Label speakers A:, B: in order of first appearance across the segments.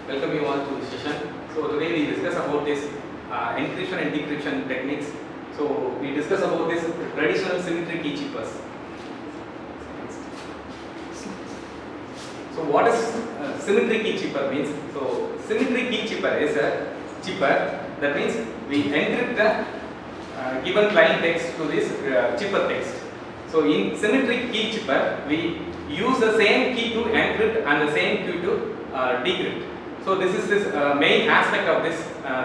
A: Welcome you all to this session. So today we discuss about this encryption and decryption techniques. So we discuss about this traditional symmetry key chippers. So what is symmetry key chipper means? So symmetry key chipper is a chipper that means we encrypt the given plain text to this chipper text. So in symmetry key chipper we use the same key to encrypt and the same key to decrypt. So this is this main aspect of this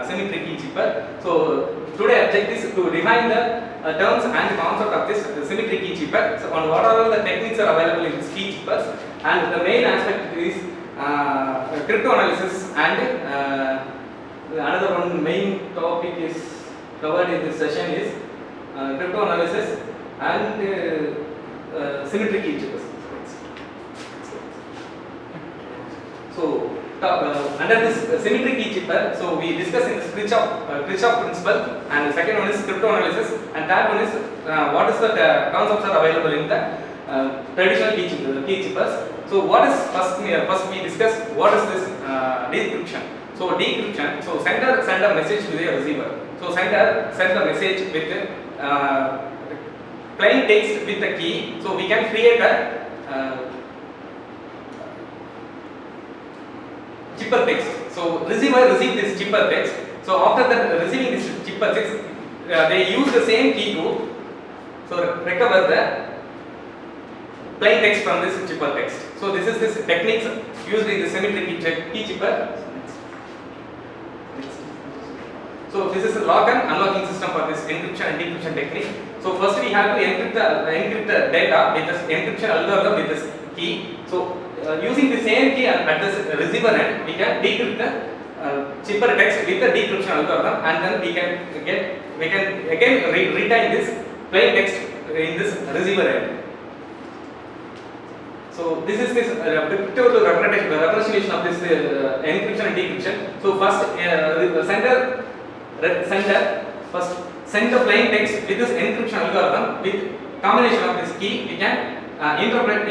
A: symmetry key chipper. So today objective is to define the terms and the concept of this symmetry key chipper. So on what are all the techniques are available in this key chippers, and the main aspect is cryptanalysis, and another one main topic is covered in this session is cryptanalysis and symmetry key chippers. So under this symmetry key chipper, so we discuss in this Kirchhoff principle, and the second one is cryptanalysis, and third one is what is the concepts are available in the traditional key chippers. So what is first we discuss what is this decryption. So decryption, so sender send a message to the receiver. So sender send a message with plain text with the key. So we can create a chipper text. So receiver receive this chipper text. So after that receiving this chipper text, they use the same key to recover the plain text from this chipper text. So this is this techniques used in the symmetry key chipper. So this is a lock and unlocking system for this encryption and decryption technique. So first we have to encrypt the data with this encryption algorithm with this key. So using the same key at this receiver end, we can decrypt the chipper text with the decryption algorithm, and then we can again retain this plain text in this receiver end. So this is this pictorial representation of this encryption and decryption. So first sender first send the plain text with this encryption algorithm with combination of this key. We can interrupt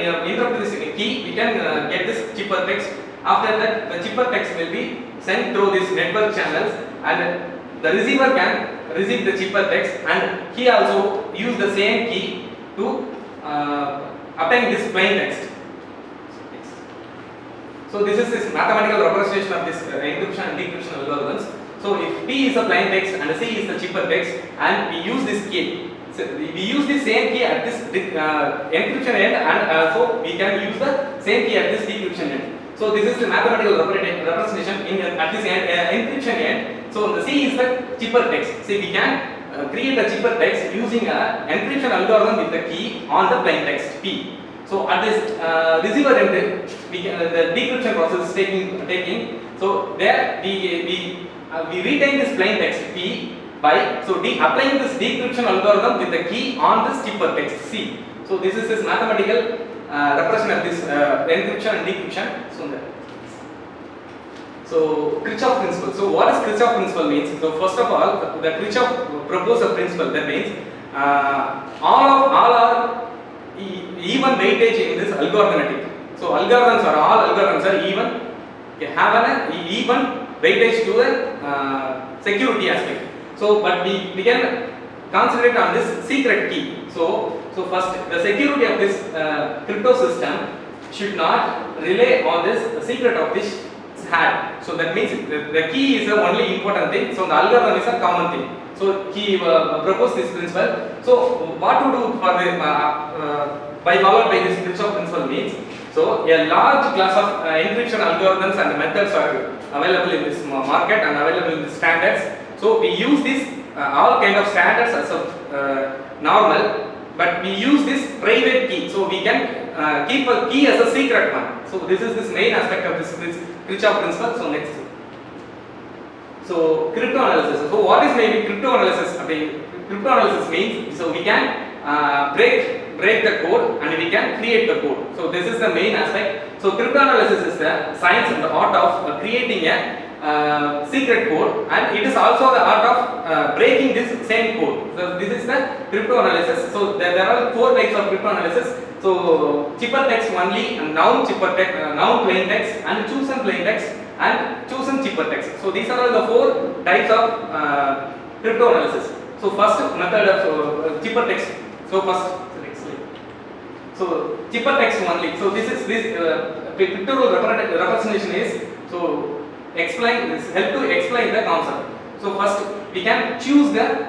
A: this key, we can get this chipper text. After that, the chipper text will be sent through these network channels, and the receiver can receive the chipper text, and he also use the same key to obtain this plain text. So this is this mathematical representation of this encryption and decryption algorithms. So if P is the plain text and C is the chipper text, and we use this key. So we use the same key at this encryption end, and also we can use the same key at this decryption end. So this is the mathematical representation at this encryption end. So the C is the chipper text. See, we can create a chipper text using a encryption algorithm with the key on the plain text P. So at this receiver end, the decryption process is taking. So there we retain this plain text P by applying this decryption algorithm with the key on this chipper text C. So this is this mathematical representation of this encryption and decryption. So Kirchhoff principle. So what does Kirchhoff principle means? So first of all, the Kirchhoff proposed a principle that means all are even weightage in this algorithmic. So all algorithms are even, have an even weightage to the security aspect. So, but we can concentrate on this secret key. So first, the security of this crypto system should not rely on this secret of this hat. So that means the key is the only important thing. So the algorithm is a common thing. So he proposed this principle. So what to do for the by followed by this Kirchhoff principle means, so a large class of encryption algorithms and methods are available in this market and available in the standards. So we use this all kind of standards as normal, but we use this private key. So we can keep a key as a secret one. So this is this main aspect of this Kirchhoff principle. So next. So cryptanalysis. So what is maybe cryptanalysis? Cryptanalysis means, so we can break the code and we can create the code. So this is the main aspect. So cryptanalysis is the science and the art of creating a secret code, and it is also the art of breaking this same code. So this is the cryptanalysis. So there are 4 types of cryptanalysis. So chipper text only, and noun chipper text, noun plain text, and chosen plain text, and Choose ciphertext. So these are all the 4 types of cryptanalysis. So first method of ciphertext. So first, so ciphertext only. So this is this pictorial representation is so explain this help to explain the concept. So first we can choose the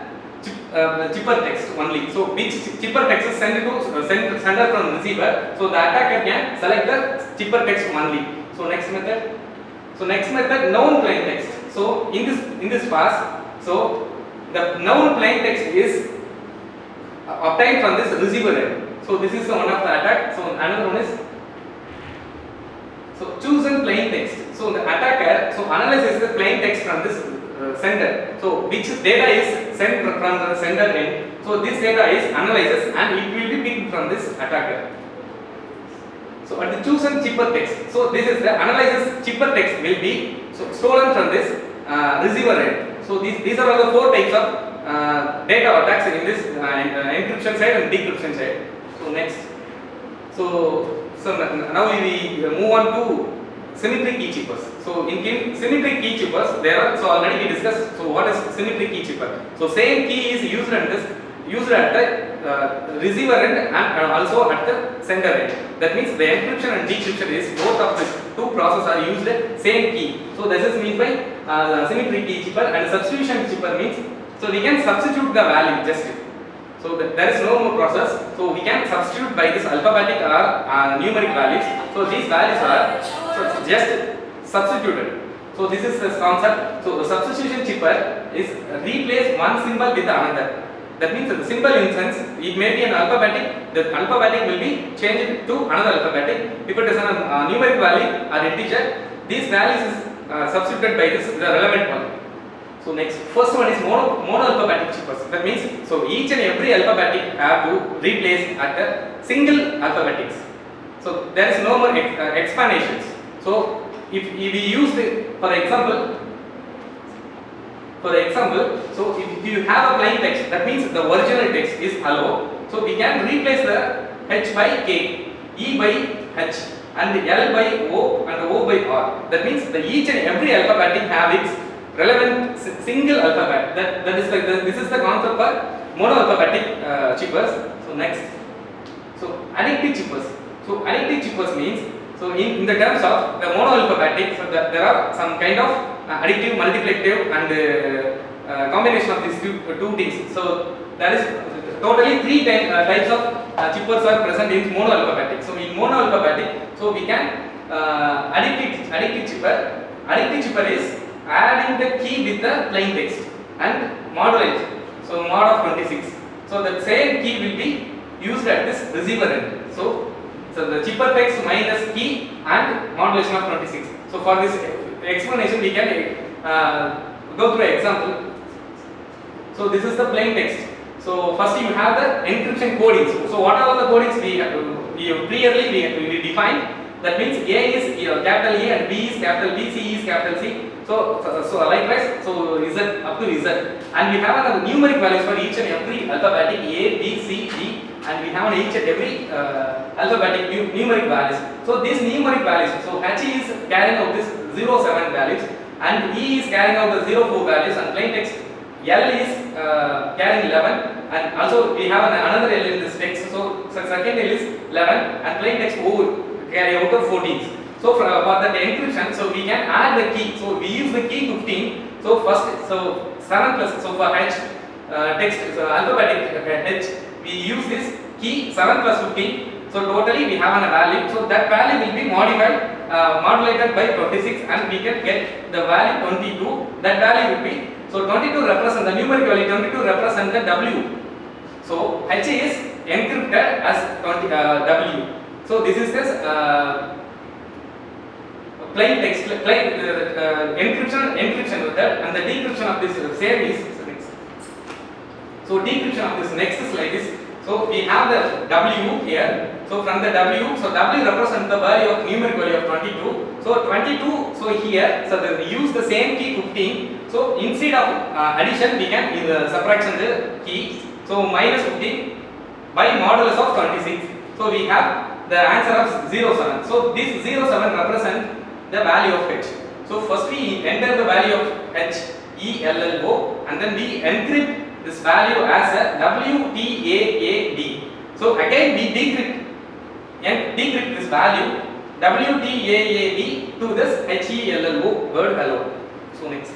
A: ciphertext only. So which ciphertext is sent to sender from receiver. So the attacker can select the ciphertext only. So next method. So next method, known plain text. So in this pass, so the known plain text is obtained from this receiver end. So this is one of the attack. So another one is so chosen plain text. So the attacker so analyzes the plain text from this sender. So which data is sent from the sender end. So this data is analyzes and it will be picked from this attacker. So at the chosen ciphertext. So this is the analyzes ciphertext will be so stolen from this receiver end. So these are all the 4 types of data attacks in this encryption side and decryption side. So next. So now we move on to symmetric key chippers. So in symmetric key chippers there are so already we discussed. So what is symmetric key chipper? So same key is used at the receiver end and also at the sender end. That means the encryption and decryption is both of these 2 processes are used same key. So this is meant by symmetric key chipper, and substitution chipper means so we can substitute the value just. So there is no more process. So we can substitute by this alphabetic or numeric values. So these values are so just substituted. So this is the concept. So the substitution chipper is replace one symbol with another. That means the symbol instance it may be an alphabetic. The alphabetic will be changed to another alphabetic. If it is a numeric value or integer, these values is substituted by this the relevant one. So next, first one is mono alphabetic chippers. That means so each and every alphabetic have to replace at a single alphabetics. So there is no more explanations. So if we use for example, so if you have a plain text, that means the original text is hello. So we can replace the H by K, E by H, and L by O and O by R. That means the each and every alphabetic have its relevant single alphabet. That is like this is the concept for mono alphabetic chippers. So next, so addictive chippers. So addictive chippers means so in the terms of the mono alphabetic, so there are some kind of additive, multiplicative, and combination of these two things. So there is totally 3 types of chippers are present in mono alphabetic. So in mono alphabetic, so we can addictive chipper. Addictive chipper is adding the key with the plain text and modulate. So mod of 26. So the same key will be used at this receiver end. So the chipper text minus key and modulation of 26. So for this explanation we can go through an example. So this is the plain text. So first you have the encryption codings. So what are all the codings we clearly we defined. That means A is capital A and B is capital B, C is capital C. So likewise, so Z up to Z, and we have a numeric values for each and every alphabetic A, B, C, D, and we have each and every alphabetic numeric values. So these numeric values, so H is carrying out this 0, 7 values, and E is carrying out the 0, 4 values, and plain text L is carrying 11, and also we have another L in this text. So second L is 11, and plain text O carry out of 14. So for the encryption, so we can add the key. So we use the key 15. So first, so 7 plus. So for H text, so alphabetic H, we use this key 7 plus 15. So totally we have a value. So that value will be modified, modulated by 26, and we can get the value 22. That value will be so 22 represent the numeric value. 22 represent the W. So H is encrypted as W. So this is this plain text, encryption with that, and the decryption of this same is so decryption of this next is like this. So we have the W here. So from the W, so W represents the value of numeric value of 22. So 22. So here, so we use the same key 15. So instead of addition, we can subtraction the key. So minus 15 by modulus of 26. So we have the answer of 07. So this 07 represents the value of H. So first we enter the value of HELLO and then we encrypt this value as a WTAAD. So again we decrypt this value WTAAD to this HELLO word hello. So next.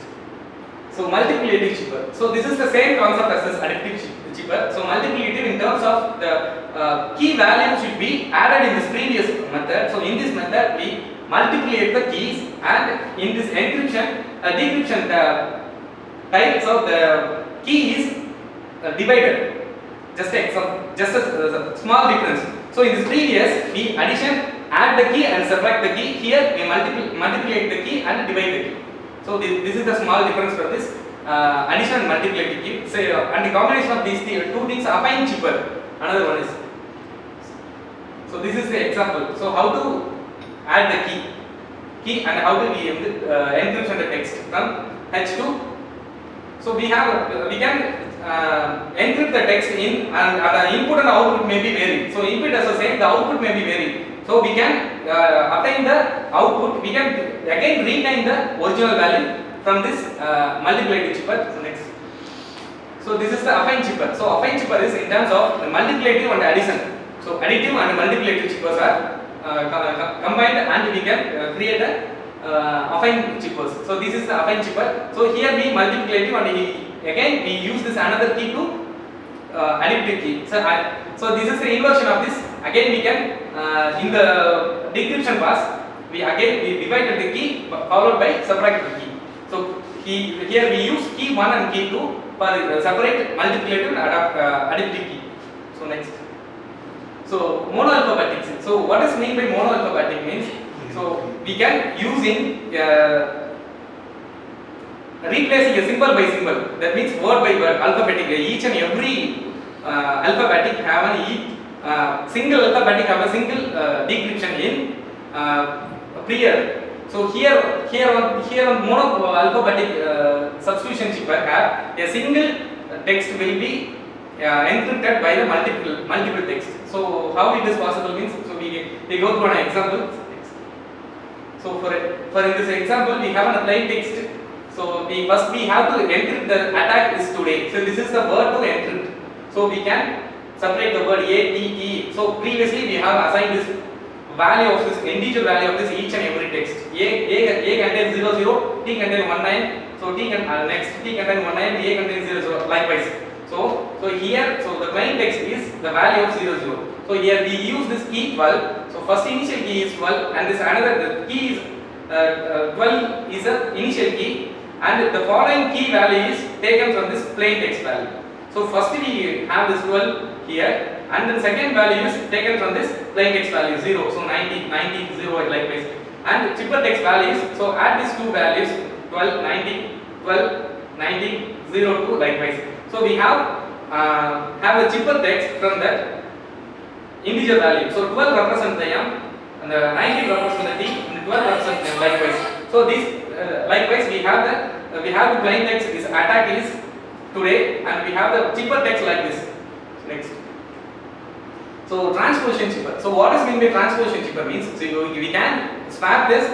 A: So multiplicative cheaper. So this is the same concept as this additive cheaper. So multiplicative in terms of the key value should be added in this previous method. So in this method we multiply the keys, and in this encryption, decryption type, so the key is divided. Just a small difference. So in this previous we addition, add the key and subtract the key. Here we multiply the key and divide the key. So this is the small difference for this addition and multiply the key. So and the combination of these two things affine cheaper. Another one is. So this is the example. So how to add the key and how do we encryption the text from H2. So we can encrypt the text in, and the input and output may be varied. So input is the same, the output may be varied. So we can obtain the output. We can again retain the original value from this multiplicative cheaper. So next. So this is the affine cheaper. So affine cheaper is in terms of the multiplicative and addition. So additive and multiplicative cheapers are combined, and we can create a affine cheapers. So this is the affine cheaper. So here we multiplicative, and again we use this another key to additive key. So this is the inversion of this. Again we can in the decryption pass we divided the key followed by subtract the key. So here we use key 1 and key 2 for separate multiplicative and additive key. So next. So monoalphabetic. So what is mean by monoalphabetic means? So we can using replacing a symbol by symbol. That means word by word, alphabetically. Each and every alphabetic have a single alphabetic have a single decryption in prior. So here on mono alphabetic substitution cheaper have a single text will be encrypted by the multiple text. So how it is possible means, so we go through an example. So for in this example we have a plain text. So we have to encrypt the attack is today. So this is the word to encrypt. So we can separate the word A, T, E. So previously we have assigned this value of this integer value of this each and every text. A contains 00, T contains 19. So T next T contains 19, A contains 00. Likewise. So here, so the plain text is the value of 00. So here we use this key 12. So first initial key is 12, and this another the key is 12 is the initial key, and the following key value is taken from this plain text value. So first we have this 12 here, and the second value is taken from this plain text value 0. So 90, 0 likewise, and cheaper text values. So add these two values 12, 90, 0 to likewise. So we have a cheaper text from that integer value. So 12 represents the M, and the 90 represents the T, and the 12 represents M likewise. So this likewise we have the plain text. This attack is today, and we have the cheaper text like this. Next. So transposition cheaper. So what is mean by transposition cheaper means? So we can swap this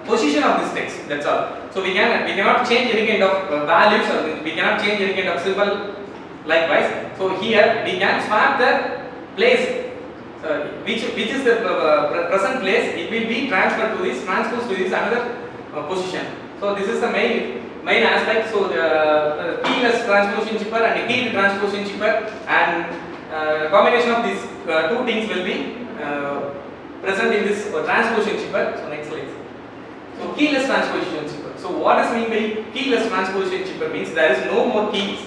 A: position of this text. That's all. So we cannot change any kind of values, or we cannot change any kind of symbol. Likewise. So here we can swap the place. Which is the present place. It will be transferred to this, transposed to this another position. So this is the main aspect. So the keyless transposition cheaper and the keyed transposition cheaper, and combination of these two things will be present in this transposition cheaper. So next slide. So keyless transposition cheaper. So what is mean by keyless transposition cheaper means there is no more keys.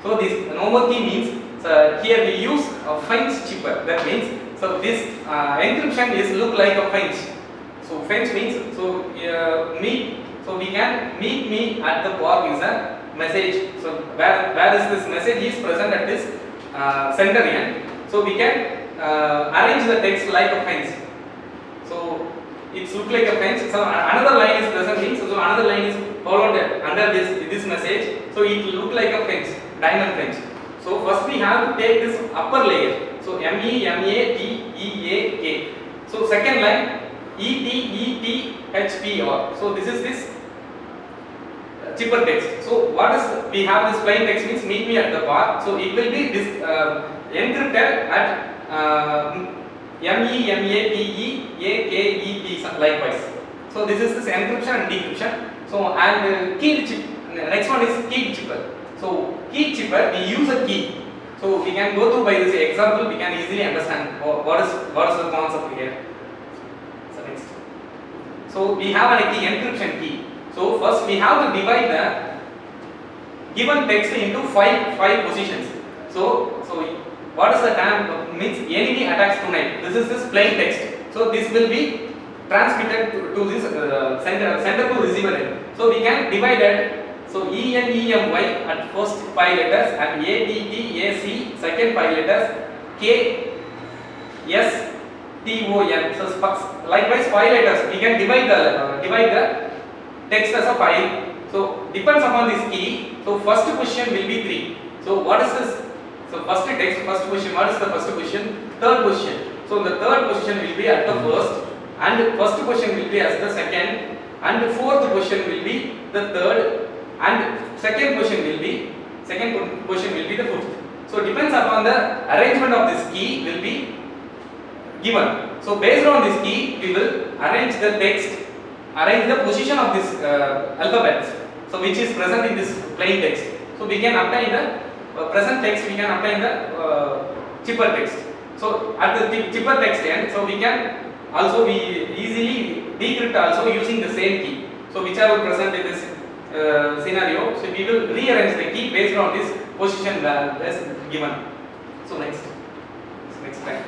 A: So this no more key means here we use a fence cheaper. That means so this encryption is look like a fence. So fence means so meet. So we can meet me at the park is a message. So where is this message is present at this center end. So we can arrange the text like a fence. So it look like a fence. So another line is present means so another line is followed under this message. So it look like a fence, diamond fence. So first we have to take this upper layer. So M E M A T E A K. So second line E T E T HPR. So this is this chipper text. So what is, we have this plain text means meet me at the bar. So it will be this encrypted at MEMATEAKEP likewise. So this is this encryption and decryption. So and key chip. Next one is key chipper. So key chipper, we use a key. So we can go through by this example. We can easily understand what is the concept here. So next. So we have a key, encryption key. So first we have to divide the given text into five positions. So what is the term means enemy attacks tonight. This is this plain text. So this will be transmitted to this sender to receiver end. So we can divide it. So ENEMY at first 5 letters and ATTAC second 5 letters, KSTON. So likewise 5 letters. We can divide the text as a file. So depends upon this key. So first question will be 3. So what is this? So first text, first question. What is the first question? Third question. So the third question will be at the first, and first question will be as the second, and the fourth question will be the third, and second question will be the fifth. So depends upon the arrangement of this key will be given. So based on this key, we will arrange the text, arrange the position of this alphabets. So which is present in this plain text. So we can obtain the present text. We can obtain the chipper text. So at the chipper text end, so we can also easily decrypt also using the same key. So whichever present in this scenario, so we will rearrange the key based on this position as given. So next time.